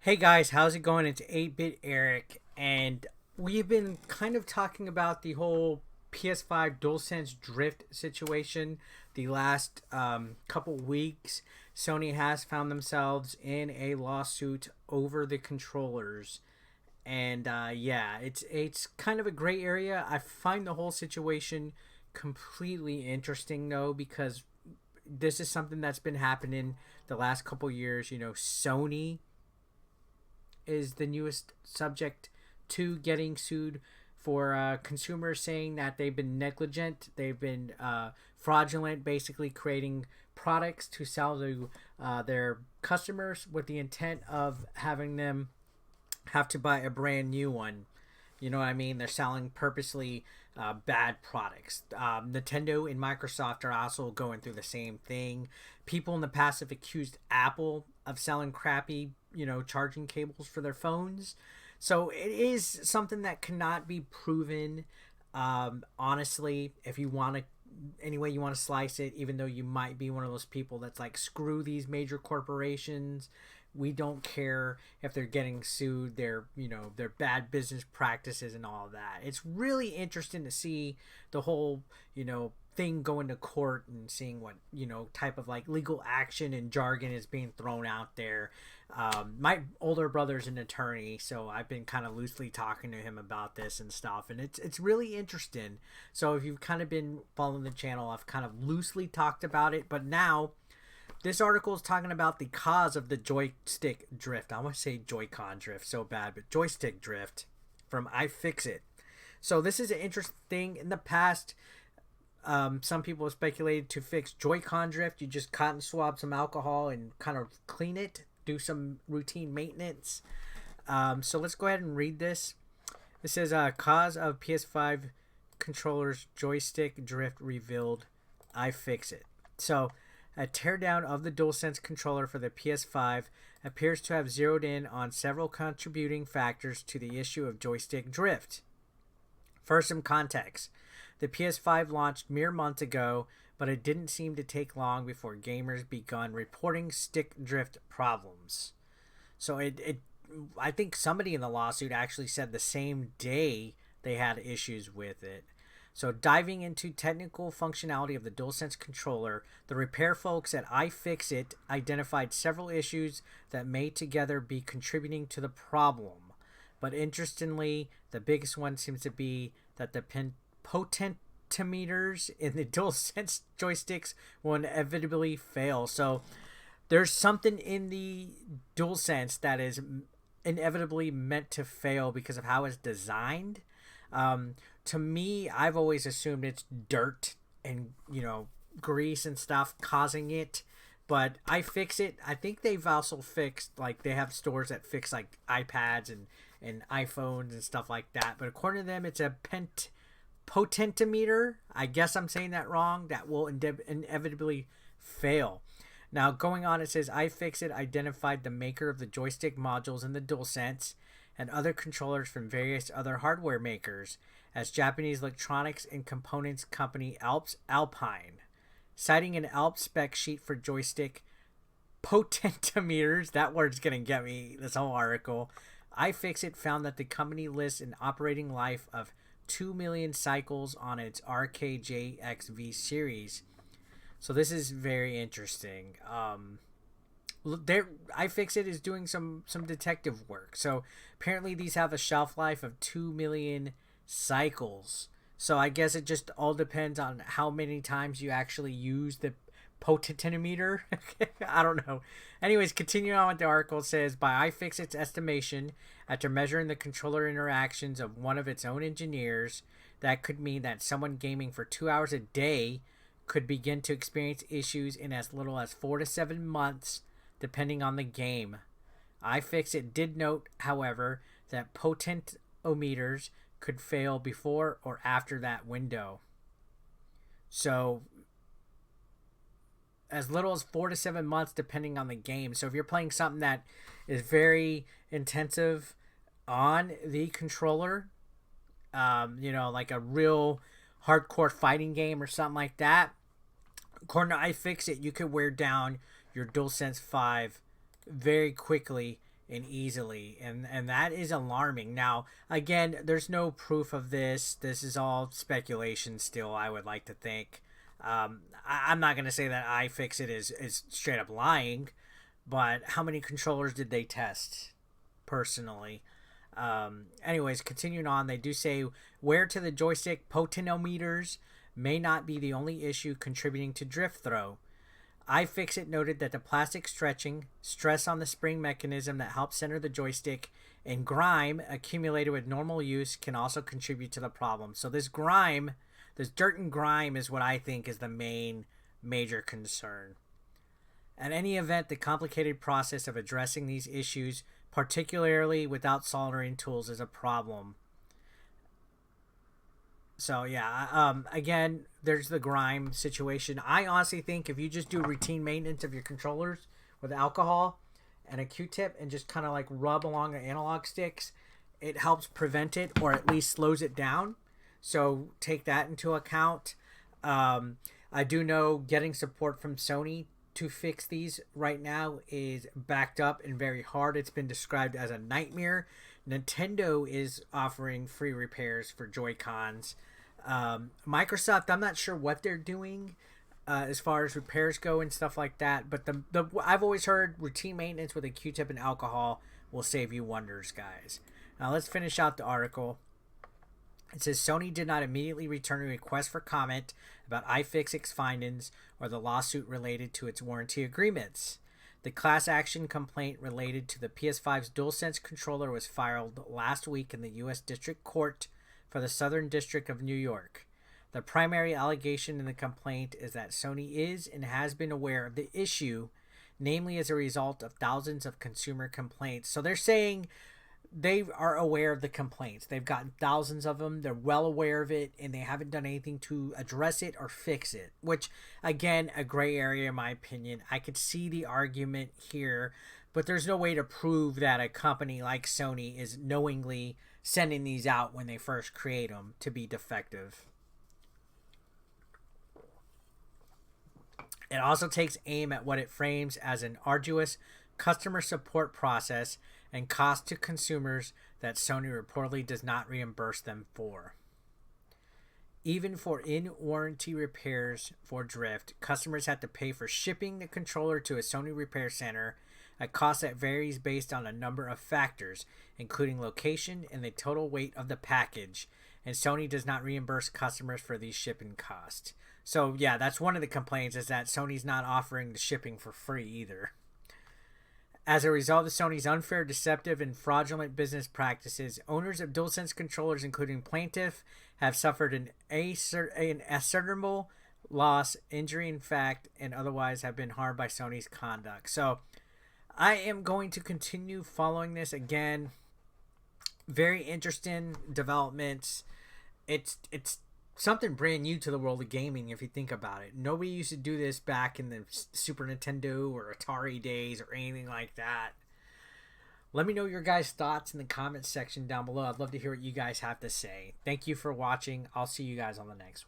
Hey guys, how's it going? It's 8-Bit Eric, and we've been kind of talking about the whole PS5 DualSense drift situation the last couple weeks. Sony has found themselves in a lawsuit over the controllers, and yeah, it's kind of a gray area. I find the whole situation completely interesting though, because this is something that's been happening the last couple years. Sony is the newest subject to getting sued for consumers saying that they've been negligent, they've been fraudulent, basically creating products to sell to their customers with the intent of having them have to buy a brand new one. You know what I mean? They're selling purposely bad products. Nintendo and Microsoft are also going through the same thing. People in the past have accused Apple of selling crappy, charging cables for their phones. So it is something that cannot be proven. Honestly, if you want to, any way you want to slice it, even though you might be one of those people that's like, screw these major corporations, we don't care if they're getting sued, their bad business practices and all of that. It's really interesting to see the whole, thing going to court and seeing what, type of like legal action and jargon is being thrown out there. My older brother's an attorney, so I've been kind of loosely talking to him about this and stuff, and it's really interesting. So if you've kind of been following the channel, I've kind of loosely talked about it, but now this article is talking about the cause of the joystick drift. I want to say Joy-Con drift so bad, but joystick drift from iFixit. So this is an interesting thing. In the past, some people have speculated to fix Joy-Con drift, you just cotton swab some alcohol and kind of clean it, do some routine maintenance. So let's go ahead and read this. This says, cause of PS5 controllers joystick drift revealed, iFixit. So a teardown of the DualSense controller for the PS5 appears to have zeroed in on several contributing factors to the issue of joystick drift. First, some context. The PS5 launched mere months ago, but it didn't seem to take long before gamers begun reporting stick drift problems. So I think somebody in the lawsuit actually said the same day they had issues with it. So diving into technical functionality of the DualSense controller, the repair folks at iFixit identified several issues that may together be contributing to the problem. But interestingly, the biggest one seems to be that the potentiometers in the DualSense joysticks will inevitably fail. So there's something in the DualSense that is inevitably meant to fail because of how it's designed. To me, I've always assumed it's dirt and, grease and stuff causing it. But iFixit, I think they've also fixed, like, they have stores that fix, like, iPads and iPhones and stuff like that. But according to them, it's a potentiometer. I guess I'm saying that wrong. That will inevitably fail. Now, going on, it says iFixit identified the maker of the joystick modules in the DualSense and other controllers from various other hardware makers as Japanese electronics and components company Alps Alpine. Citing an Alps spec sheet for joystick potentiometers, that word's going to get me this whole article, iFixit found that the company lists an operating life of 2 million cycles on its RKJXV series. So this is very interesting. iFixit is doing some detective work. So apparently these have a shelf life of 2 million cycles. So I guess it just all depends on how many times you actually use the potentiometer. I don't know. Anyways, continuing on with the article, it says, by iFixit's estimation, after measuring the controller interactions of one of its own engineers, that could mean that someone gaming for 2 hours a day could begin to experience issues in as little as 4 to 7 months, depending on the game. iFixit did note, however, that potentiometers could fail before or after that window. So as little as 4 to 7 months depending on the game. So if you're playing something that is very intensive on the controller, like a real hardcore fighting game or something like that, according to iFixit, you could wear down your DualSense 5 very quickly and easily, and that is alarming. Now, again, there's no proof of this. This is all speculation still, I would like to think. I'm not going to say that iFixit is straight up lying, but how many controllers did they test personally? Anyways, continuing on, they do say wear to the joystick potentiometers may not be the only issue contributing to drift throw. iFixit noted that the plastic stretching, stress on the spring mechanism that helps center the joystick, and grime accumulated with normal use can also contribute to the problem. So this grime, this dirt and grime is what I think is the major concern. In any event, the complicated process of addressing these issues, particularly without soldering tools, is a problem. So yeah, again, there's the grime situation. I honestly think if you just do routine maintenance of your controllers with alcohol and a Q-tip and just kind of like rub along the analog sticks, it helps prevent it or at least slows it down. So take that into account. I do know getting support from Sony to fix these right now is backed up and very hard. It's been described as a nightmare. Nintendo is offering free repairs for Joy-Cons. Microsoft, I'm not sure what they're doing as far as repairs go and stuff like that, but the I've always heard routine maintenance with a Q-tip and alcohol will save you wonders, guys. Now let's finish out the article. It says Sony did not immediately return a request for comment about iFixit's findings or the lawsuit related to its warranty agreements. The class action complaint related to the PS5's DualSense controller was filed last week in the U.S. District Court for the Southern District of New York. The primary allegation in the complaint is that Sony is and has been aware of the issue, namely as a result of thousands of consumer complaints. So they're saying they are aware of the complaints. They've gotten thousands of them. They're well aware of it, and they haven't done anything to address it or fix it, which, again, a gray area in my opinion. I could see the argument here, but there's no way to prove that a company like Sony is knowingly sending these out when they first create them to be defective. It also takes aim at what it frames as an arduous customer support process and cost to consumers that Sony reportedly does not reimburse them for. Even for in-warranty repairs for drift, customers have to pay for shipping the controller to a Sony repair center, a cost that varies based on a number of factors, including location and the total weight of the package, and Sony does not reimburse customers for these shipping costs. So yeah, that's one of the complaints, is that Sony's not offering the shipping for free either. As a result of Sony's unfair, deceptive, and fraudulent business practices, owners of DualSense controllers, including plaintiff, have suffered an ascertainable loss, injury in fact, and otherwise have been harmed by Sony's conduct. So I am going to continue following this. Again, very interesting developments. It's something brand new to the world of gaming if you think about it. Nobody used to do this back in the Super Nintendo or Atari days or anything like that. Let me know your guys' thoughts in the comments section down below. I'd love to hear what you guys have to say. Thank you for watching. I'll see you guys on the next one.